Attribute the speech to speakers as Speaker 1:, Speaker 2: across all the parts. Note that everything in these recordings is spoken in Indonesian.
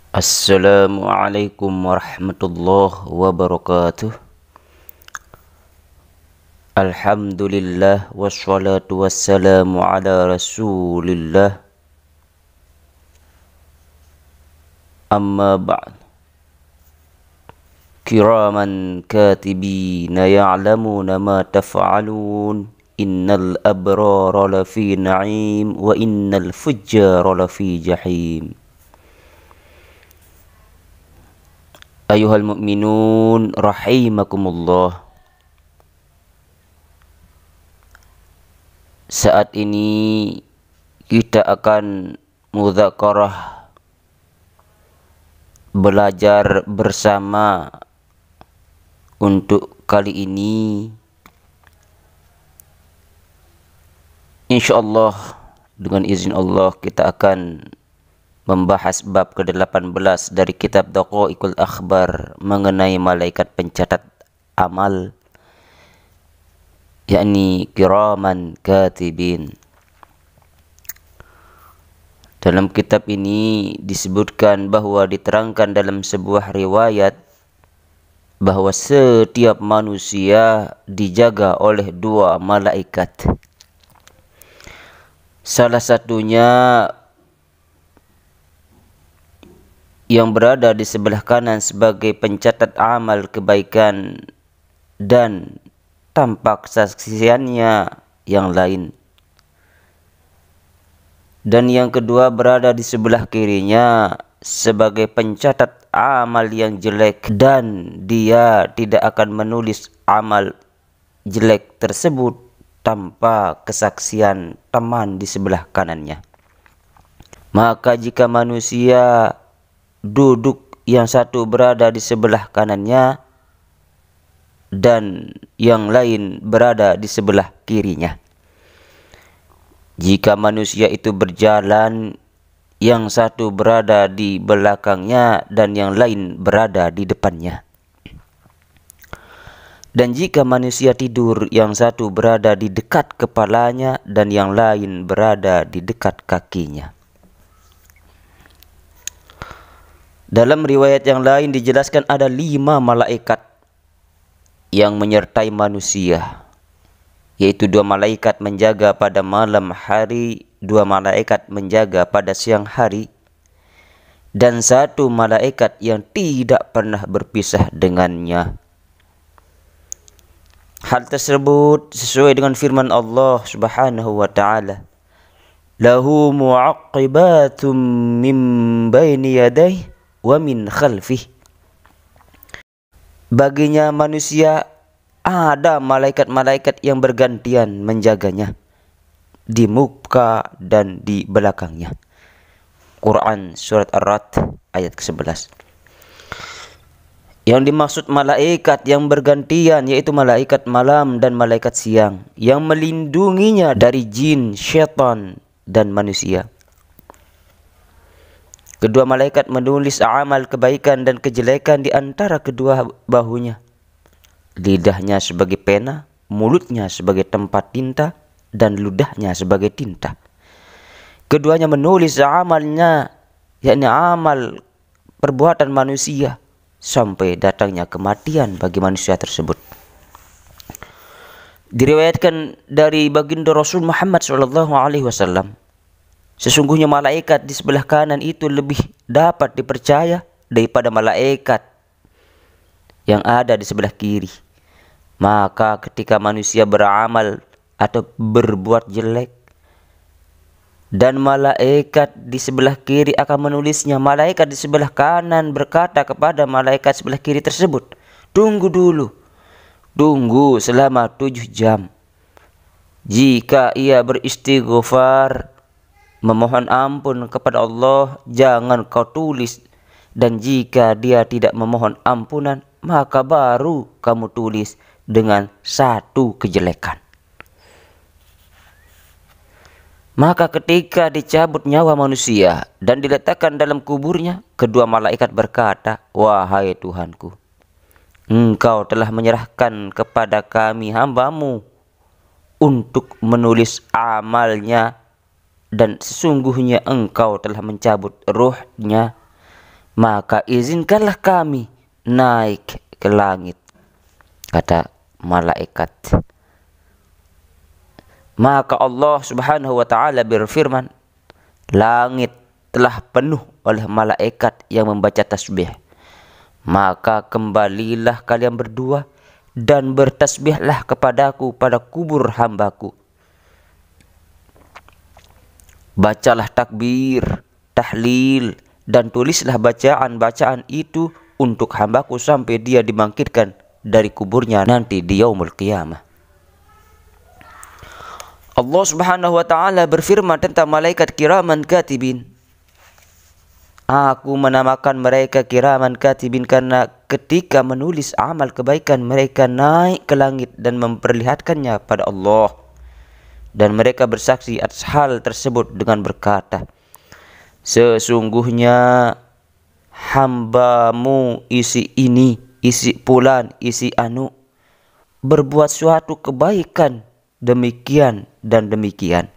Speaker 1: Assalamualaikum warahmatullahi wabarakatuh. Alhamdulillah wassalatu wassalamu ala rasulillah. Amma ba'd. Kiraman katibina ya'lamuna ma taf'alun. Innal abrara lafi na'im wa innal fujjara lafi jahim. Ayuhal mu'minun rahimakumullah. Saat ini kita akan mudzakarah, belajar bersama. Untuk kali ini insyaallah dengan izin Allah kita akan membahas bab ke-18 dari kitab Daqaiqul Akhbar mengenai malaikat pencatat amal, yakni kiraman katibin. Dalam kitab ini disebutkan bahwa diterangkan dalam sebuah riwayat bahwa setiap manusia dijaga oleh dua malaikat. Salah satunya yang berada di sebelah kanan sebagai pencatat amal kebaikan dan tampak saksiannya yang lain. Dan yang kedua berada di sebelah kirinya sebagai pencatat amal yang jelek, dan dia tidak akan menulis amal jelek tersebut tanpa kesaksian teman di sebelah kanannya. Maka jika manusia duduk, yang satu berada di sebelah kanannya dan yang lain berada di sebelah kirinya. Jika manusia itu berjalan, yang satu berada di belakangnya dan yang lain berada di depannya. Dan jika manusia tidur, yang satu berada di dekat kepalanya dan yang lain berada di dekat kakinya. Dalam riwayat yang lain dijelaskan ada 5 malaikat yang menyertai manusia, yaitu 2 malaikat menjaga pada malam hari, 2 malaikat menjaga pada siang hari, dan 1 malaikat yang tidak pernah berpisah dengannya. Hal tersebut sesuai dengan firman Allah Subhanahu wa ta'ala, lahu mu'aqibatum min baini yadayhi wa min khalfih. Baginya manusia ada malaikat-malaikat yang bergantian menjaganya di muka dan di belakangnya. Quran surat Ar-Ra'd ayat ke-11. Yang dimaksud malaikat yang bergantian yaitu malaikat malam dan malaikat siang yang melindunginya dari jin, syaitan dan manusia. Kedua malaikat menulis amal kebaikan dan kejelekan di antara kedua bahunya. Lidahnya sebagai pena, mulutnya sebagai tempat tinta, dan ludahnya sebagai tinta. Keduanya menulis amalnya, yakni amal perbuatan manusia, sampai datangnya kematian bagi manusia tersebut. Diriwayatkan dari baginda Rasul Muhammad SAW, sesungguhnya malaikat di sebelah kanan itu lebih dapat dipercaya daripada malaikat yang ada di sebelah kiri. Maka ketika manusia beramal atau berbuat jelek, dan malaikat di sebelah kiri akan menulisnya, malaikat di sebelah kanan berkata kepada malaikat sebelah kiri tersebut, tunggu dulu, tunggu selama 7 jam. Jika ia beristighfar, memohon ampun kepada Allah, jangan kau tulis. Dan jika dia tidak memohon ampunan, maka baru kamu tulis dengan 1 kejelekan. Maka ketika dicabut nyawa manusia dan diletakkan dalam kuburnya, kedua malaikat berkata, wahai Tuhanku, Engkau telah menyerahkan kepada kami hambamu untuk menulis amalnya, dan sesungguhnya Engkau telah mencabut ruhnya. maka izinkanlah kami naik ke langit. Kata malaikat. Maka Allah Subhanahu wa taala berfirman, langit telah penuh oleh malaikat yang membaca tasbih. Maka kembalilah kalian berdua dan bertasbihlah kepadaku pada kubur hambaku. Bacalah takbir, tahlil, dan tulislah bacaan-bacaan itu untuk hambaku sampai dia dibangkitkan dari kuburnya nanti di yaumul qiyamah. Allah Subhanahu wa taala berfirman tentang malaikat kiraman katibin. Aku menamakan mereka kiraman katibin karena ketika menulis amal kebaikan mereka naik ke langit dan memperlihatkannya pada Allah. Dan mereka bersaksi atas hal tersebut dengan berkata, sesungguhnya hambamu isi ini, isi pulan, isi anu, berbuat suatu kebaikan demikian dan demikian.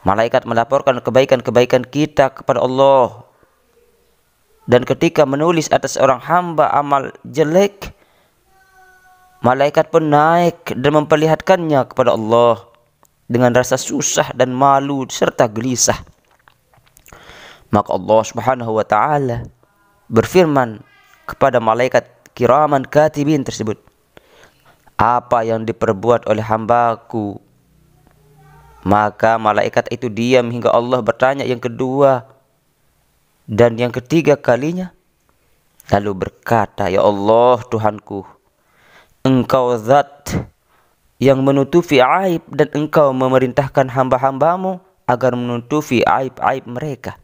Speaker 1: Malaikat melaporkan kebaikan-kebaikan kita kepada Allah. Dan ketika menulis atas orang hamba amal jelek, malaikat pun naik dan memperlihatkannya kepada Allah dengan rasa susah dan malu serta gelisah. Maka Allah Subhanahu wa taala berfirman kepada malaikat kiraman katibin tersebut, apa yang diperbuat oleh hambaku? Maka malaikat itu diam hingga Allah bertanya yang kedua dan yang ketiga kalinya. Lalu berkata, ya Allah Tuhanku, Engkau zat yang menutupi aib dan Engkau memerintahkan hamba-hambamu agar menutupi aib-aib mereka.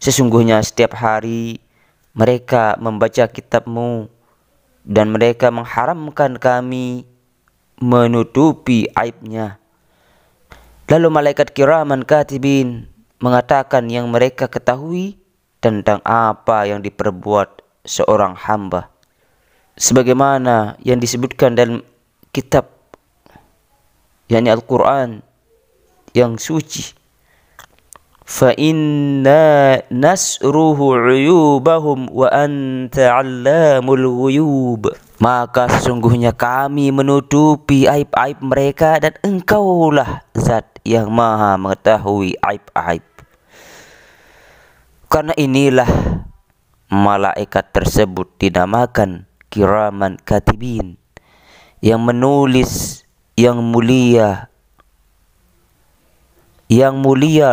Speaker 1: Sesungguhnya setiap hari mereka membaca kitab-Mu dan mereka mengharamkan kami menutupi aibnya. Lalu malaikat kiraman katibin mengatakan yang mereka ketahui tentang apa yang diperbuat seorang hamba. Sebagaimana yang disebutkan dalam kitab, yakni Al-Quran yang suci. Fa inna nasruhu uyubahum wa anta 'allamul ghuyub. Maka sesungguhnya kami menutupi aib-aib mereka dan Engkaulah zat yang maha mengetahui aib-aib. Karena inilah malaikat tersebut dinamakan kiraman katibin, yang menulis yang mulia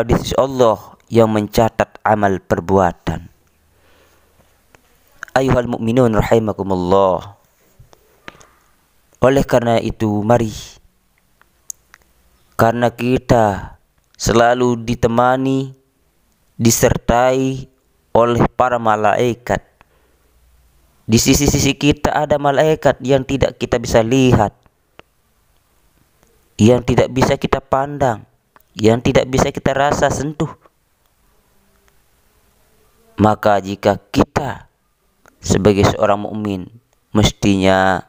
Speaker 1: di sisi Allah, yang mencatat amal perbuatan. Ayuhal mu'minun rahimakumullah. Oleh karena itu mari, karena kita selalu ditemani, disertai oleh para malaikat. Di sisi-sisi kita ada malaikat yang tidak kita bisa lihat, yang tidak bisa kita pandang, yang tidak bisa kita rasa sentuh. Maka jika kita sebagai seorang mukmin mestinya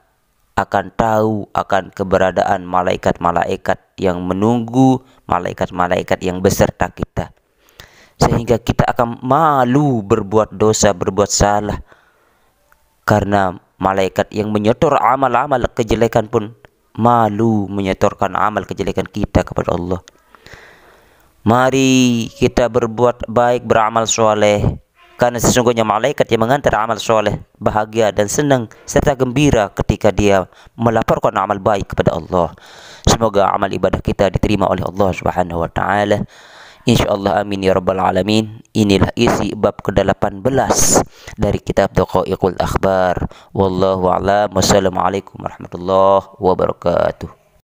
Speaker 1: akan tahu akan keberadaan malaikat-malaikat yang menunggu, malaikat-malaikat yang beserta kita, sehingga kita akan malu berbuat dosa, berbuat salah, karena malaikat yang menyetor amal-amal kejelekan pun malu menyetorkan amal kejelekan kita kepada Allah. Mari kita berbuat baik, beramal soleh, karena sesungguhnya malaikat yang mengantar amal soleh bahagia dan senang serta gembira ketika dia melaporkan amal baik kepada Allah. Semoga amal ibadah kita diterima oleh Allah Subhanahu wa taala. InsyaAllah amin ya rabbal alamin. Inilah isi bab ke-18 dari kitab Daqaiqul Akhbar. Wallahu a'lam. Wassalamualaikum warahmatullahi wabarakatuh.